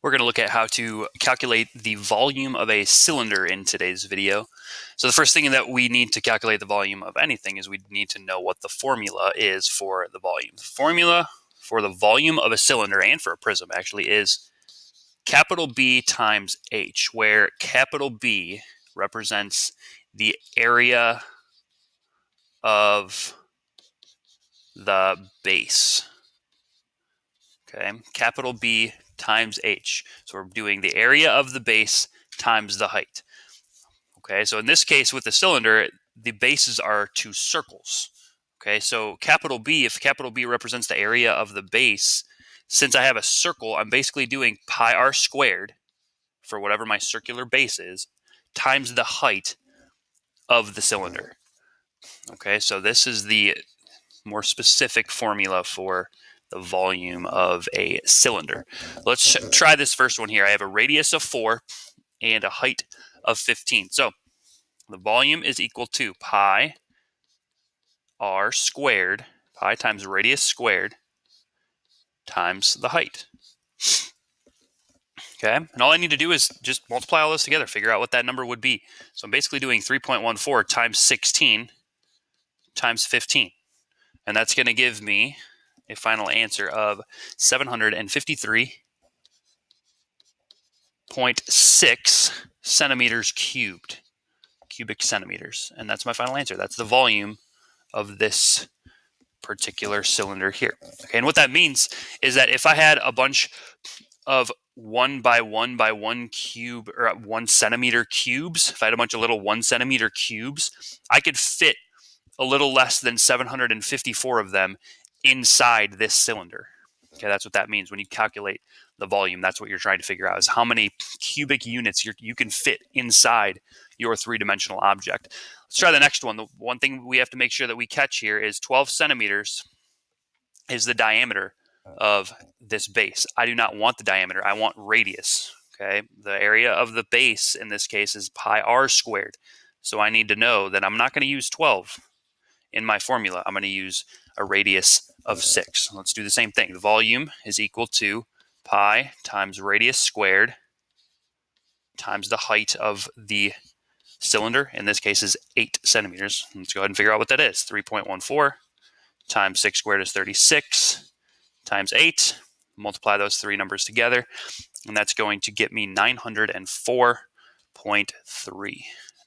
We're going to look at how to calculate the volume of a cylinder in today's video. So the first thing that we need to calculate the volume of anything is we need to know what the formula is for the volume. The formula for the volume of a cylinder and for a prism actually is capital B times H, where capital B represents the area of the base. Okay, capital B times H. So we're doing the area of the base times the height. Okay, so in this case with the cylinder, the bases are two circles. Okay, so capital B, if capital B represents the area of the base, since I have a circle, I'm basically doing pi r squared for whatever my circular base is, times the height of the cylinder. Okay, so this is the more specific formula for the volume of a cylinder. Let's try this first one here. I have a radius of 4 and a height of 15. So the volume is equal to pi r squared, pi times radius squared, times the height. Okay, and all I need to do is just multiply all this together, figure out what that number would be. So I'm basically doing 3.14 times 16 times 15. And that's going to give me a final answer of 753.6 centimeters cubed, cubic centimeters. And that's my final answer. That's the volume of this particular cylinder here. Okay, and what that means is that if I had a bunch of 1 by 1 by 1 cube or 1 centimeter cubes, if I had a bunch of little 1 centimeter cubes, I could fit a little less than 754 of them inside this cylinder. Okay, that's what that means when you calculate the volume. That's what you're trying to figure out, is how many cubic units you can fit inside your three-dimensional object. Let's try the next one. The one thing we have to make sure that we catch here is 12 centimeters is the diameter of this base. I do not want the diameter. I want radius. Okay, the area of the base in this case is pi r squared. So I need to know that I'm not going to use 12 in my formula. I'm going to use a radius of 6. Let's do the same thing. The volume is equal to pi times radius squared times the height of the cylinder. In this case is 8 centimeters. Let's go ahead and figure out what that is. 3.14 times 6 squared is 36 times 8. Multiply those three numbers together, and that's going to get me 904.3.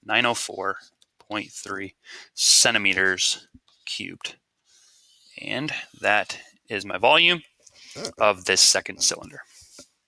904.3 centimeters cubed. And that is my volume of this second cylinder.